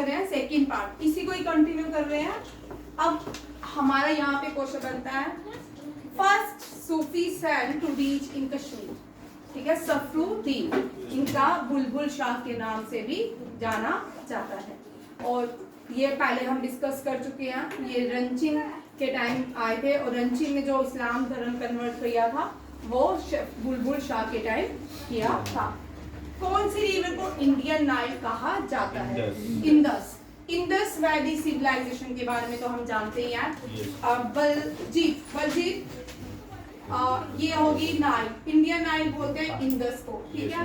कर रहे हैं सेकंड पार्ट, इसी को ही कंटिन्यू कर रहे हैं। अब हमारा यहाँ पे क्वेश्चन बनता है first Sufi saint to reach in Kashmir, ठीक है, सफरुद्दीन, इनका बुलबुल शाह के नाम से भी जाना जाता है। और ये पहले हम डिस्कस कर चुके हैं, ये रंचिंग के टाइम आए थे और रंचिंग ने जो इस्लाम धर्म कन्वर्ट किया था वो बुलबुल शाह के टाइम किया था। कौन सी रिवर को इंडियन नाइल कहा जाता है? इंडस। इंडस वैली सिविलाइजेशन के बारे में तो हम जानते ही हैं। बलजीत ये होगी नाइल, इंडियन नाइल बोलते हैं इंडस को, ठीक है।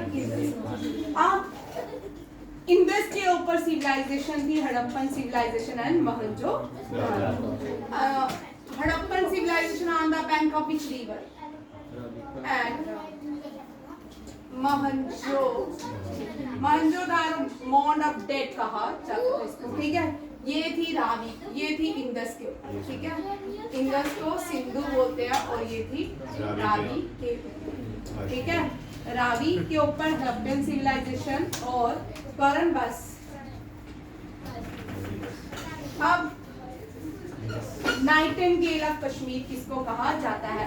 इंडस के ऊपर सिविलाइजेशन थी Harappan civilisation and Mohenjodaro. Harappan civilisation on the bank of which river and Mohenjodaro mound of dead कहा जाता है इसको, ठीक है। ये थी रावी, ये थी इंडस के ऊपर, ठीक है। इंडस को सिंधु बोलते हैं और ये थी रावी के, ठीक है। रावी के ऊपर हड़प्पन सिविलाइजेशन और करण बस। अब नाइटिंगेल ऑफ कश्मीर किसको कहा जाता है?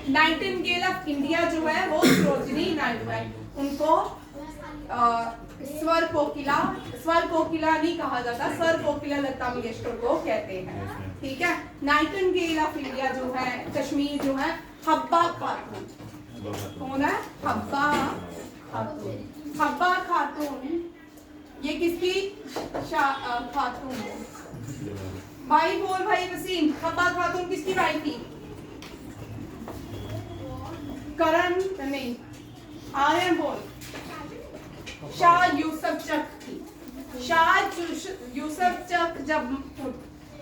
नाइटिंगेल ऑफ इंडिया जो है वो सरोजिनी नायडू है, उनको स्वर कोकिला नहीं कहा जाता, स्वर कोकिला लता मंगेशकर को कहते हैं, ठीक है। नाइटिंगेल ऑफ इंडिया जो है कश्मीर जो है हब्बा खातून, कौन है? हब्बा खातून। हब्बा खातून ये किसकी खातून है? भाई बोल भाई वसीम, हब्बा खातून किसकी भाई थी? करण नहीं, आर्यन बोल। शाह यूसुफ चक थी। शाह यूसुफ चक जब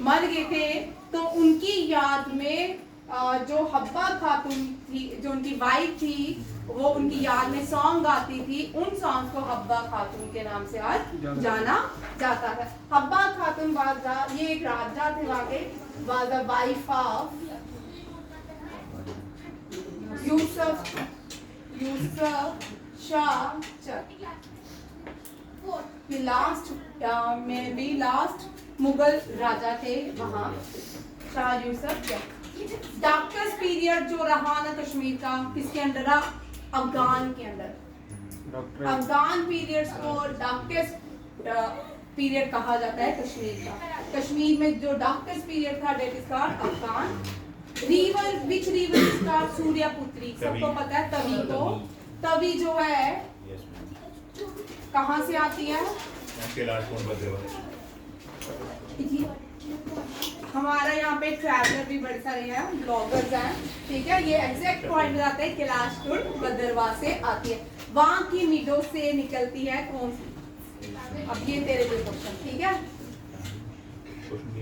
मर गए थे तो उनकी याद में जो हब्बा खातून थी, जो उनकी वाइफ थी, वो उनकी याद में सॉन्ग गाती थी, उन सॉन्ग को हब्बा खातून के नाम से आज जाना जाता है। हब्बा खातून ये एक राजा थे वाके, was the wife of Yusuf Shah Chak, last Mughal राजा थे वहाँ, शाह यूसुफ चक। डार्केस्ट पीरियड जो रहा ना कश्मीर का, किसके अंडर? अफगान के अंडर। अफगान पीरियड्स को डार्केस्ट पीरियड कहा जाता है कश्मीर का। कश्मीर में जो डार्केस्ट पीरियड था that is called Afghan. River which river is called Suryaputri, सबको पता है। तवी को, तवी जो है कहाँ से आती है? हमारा यहाँ पे ट्रैवलर भी बड़े सारे हैं, ब्लॉगर्स हैं, ठीक है। ये एग्जैक्ट पॉइंट बताते हैं कैलाश कुंड भद्रवाह से आती है। वहाँ की मीडो से निकलती है कौन सी? अब ये तेरे लिए क्वेश्चन, ठीक है।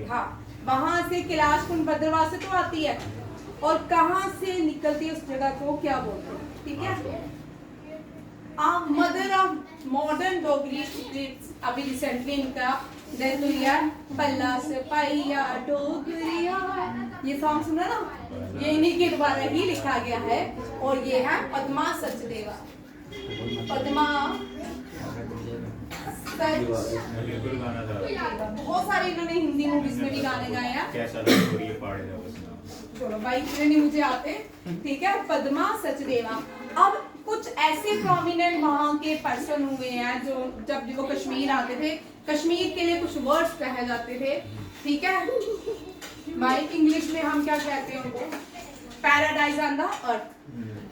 हाँ, वहाँ से कैलाश कुंड भद्रवाह से तो आती है, और कहाँ से निकलती है उस जगह को क्या बोलते हैं, ठीक है। Mother of modern Dogri scripts, अभी रिसेंटली इनका डेथ हुई है। पल्ला से पाइया डोगरिया, ये सॉन्ग सुना ना, ये इन्हीं के द्वारा ही लिखा गया है। और ये है पद्मा सचदेवा, पद्मा बहुत सारे इन्होंने हिंदी मूवीज में भी गाने गाए हैं। चलो भाई, इतने नहीं मुझे आते, ठीक है। पद्मा सचदेवा। अब कुछ ऐसे प्रोमिनेंट वहाँ के पर्सन हुए हैं जो जब वो कश्मीर आते थे, कश्मीर के लिए कुछ वर्ड्स कहे जाते थे, ठीक है भाई। इंग्लिश में हम क्या कहते हैं उनको? पैराडाइज ऑन द अर्थ,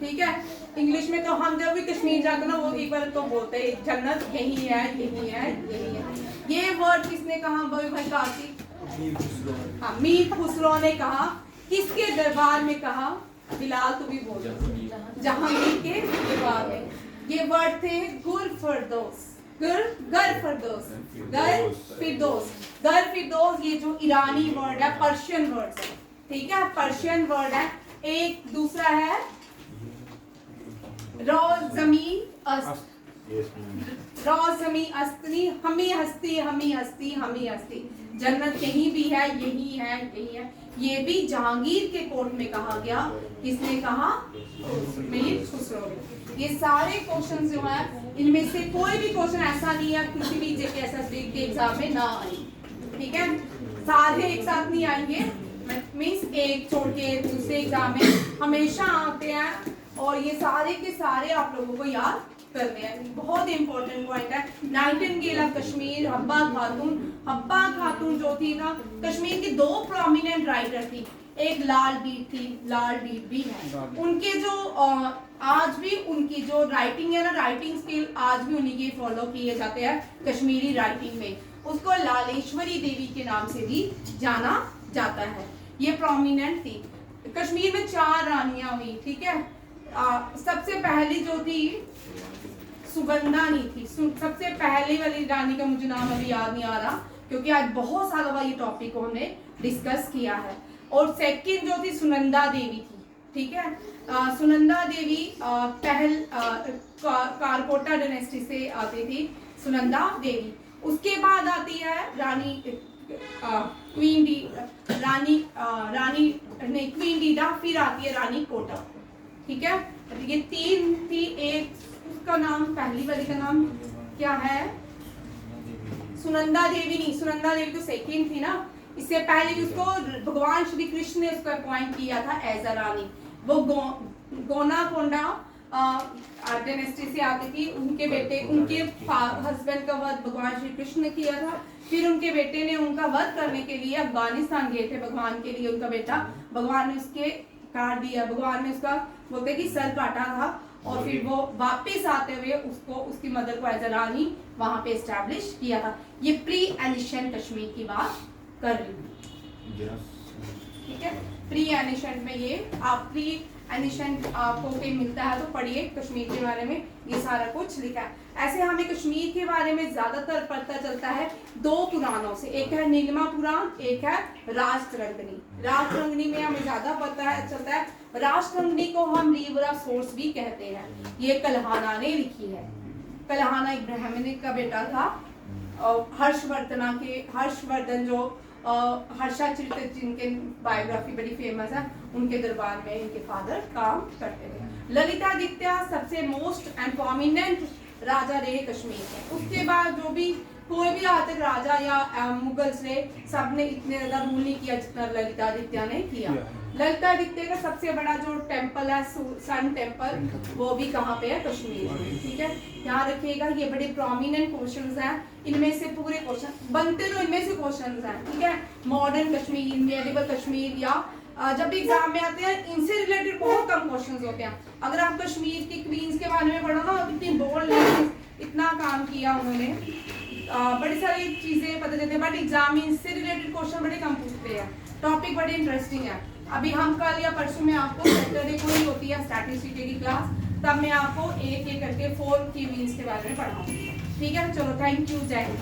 ठीक है। इंग्लिश में तो हम जब भी कश्मीर जाते ना, वो एक बार तो बोलते हैं जन्नत यही है, यही है, यही है। ये वर्ड किसने कहा? भाई कार्तिक, हाँ, मीर खुसरो ने कहा। किसके दरबार में कहा? बिलाल, तू भी बोल। जहांगीर के दरबार में। ये वर्ड थे गुर फरदौस, गर फिरदौस। ये जो ईरानी वर्ड है, पर्शियन वर्ड है, ठीक है, पर्शियन वर्ड है। एक दूसरा है रो जमीन अस्त, रोज़मी अस्तनी, हमी हस्ती हमी हस्ती हमी हस्ती, जन्नत कहीं भी है, यही है यही है। ये भी जहांगीर के कोर्ट में कहा गया। किसने कहा? मीर खुसरो ने। ये सारे क्वेश्चन जो है, इनमें से कोई भी क्वेश्चन ऐसा नहीं है किसी भी JKSSB के एग्जाम में ना आए, ठीक है? सारे एक साथ नहीं आएंगे, मीन्स एक छोड़ के दूसरे एग्जाम में हमेशा आते हैं, और ये सारे के सारे आप लोगों को याद करने हैं। बहुत इंपॉर्टेंट पॉइंट है। नाइटिंगेल ऑफ कश्मीर, हब्बा खातून जो थी ना, कश्मीर की 2 प्रोमिनेंट राइटर थी, एक लाल डीप भी है। उनके जो आज भी उनकी जो राइटिंग है ना, राइटिंग स्किल आज भी उन्हीं के फॉलो किए जाते हैं कश्मीरी राइटिंग में। उसको लालेश्वरी देवी के नाम से भी जाना जाता है। ये प्रोमिनेंट थी। कश्मीर में 4 रानियां हुई, ठीक है? सबसे पहली जो थी सुगंधा नहीं थी। सबसे पहले वाली रानी का मुझे नाम अभी याद नहीं आ रहा, क्योंकि आज बहुत सालों बाद ये टॉपिक को हमने डिस्कस किया है। और सेकंड जो थी सुनंदा देवी थी, ठीक है? सुनंदा देवी कारकोटा डायनेस्टी से आती थी, सुनंदा देवी। उसके बाद आती है रानी क्वीन डीडा, फिर आती है रानी कोटा, ठीक है? ये 3 थी। एक उसका नाम, पहली वाली का नाम क्या है? सुनंदा देवी नहीं, सुनंदा देवी तो सेकंड थी ना। इससे पहले भी उसको भगवान श्री कृष्ण ने उसको अपॉइंट किया था एज अ रानी। वो गोनाकोंडा डायनेस्टी से आती थी। उनके बेटे, उनके हस्बैंड का वध भगवान श्री कृष्ण ने किया था। फिर उनके बेटे ने उनका वध करने के लिए अफगानिस्तान गए थे भगवान के लिए। उनका बेटा, भगवान ने उसके काट दिया, भगवान ने उसका बोलते कि सर काटा था, और फिर वो वापस आते हुए उसको, उसकी मदर को एज अ रानी वहां पे एस्टैब्लिश किया था। ये प्री एनिशियंट कश्मीर की बात कर रही हूँ, ठीक है? प्री एनिशियंट में ये आप प्री एनिशियंट आपको कहीं मिलता है तो पढ़िए, कश्मीर के बारे में ये सारा कुछ लिखा है। ऐसे हमें कश्मीर के बारे में ज्यादातर पता चलता है 2 पुराणों से, एक है नीलमा पुराण, एक है राजतरंगिणी। राजतरंगिणी में हमें ज्यादा पता चलता है। राजतरंगिणी को हम रिवर ऑफ सोर्स भी कहते हैं। ये कल्हाना ने लिखी है। कल्हाना एक ब्राह्मणिक का बेटा था। हर्षवर्धन जो हर्षाचरित जिनके बायोग्राफी बड़ी फेमस है, उनके दरबार में इनके फादर काम करते थे। ललितादित्य सबसे मोस्ट एंड प्रोमिनेंट राजा रहे कश्मीर के। उसके बाद जो भी कोई भी आज तक राजा या मुगल्स रहे, सबने इतने ज्यादा रूल नहीं किया जितना ललितादित्य ने किया। ललितादित्य का सबसे बड़ा जो टेम्पल है सन टेम्पल, वो भी कहाँ पे है? कश्मीर में, ठीक है? यहाँ रखिएगा। ये बड़े प्रोमिनेंट क्वेश्चंस हैं। इनमें से पूरे क्वेश्चन बनते तो इनमें से क्वेश्चंस हैं, ठीक है? मॉडर्न कश्मीर, मेडिवल कश्मीर, या जब भी एग्जाम में आते हैं इनसे रिलेटेड बहुत कम क्वेश्चंस होते हैं। अगर आप कश्मीर की क्वींस के बारे में पढ़ो ना, इतनी बोल्ड, इतना काम किया उन्होंने, बड़ी सारी चीजें पता चलती है, बट एग्जाम में इससे रिलेटेड क्वेश्चन बड़े कम पूछते हैं। टॉपिक बड़े इंटरेस्टिंग है। अभी हम कल या परसों में आपको सैटरडे को ही होती है स्टैटिस्टिक्स की क्लास, तब मैं आपको एक एक करके 4 की मीन्स के बारे में पढ़ाऊंगी, ठीक है? चलो, थैंक यू, जय हिंद।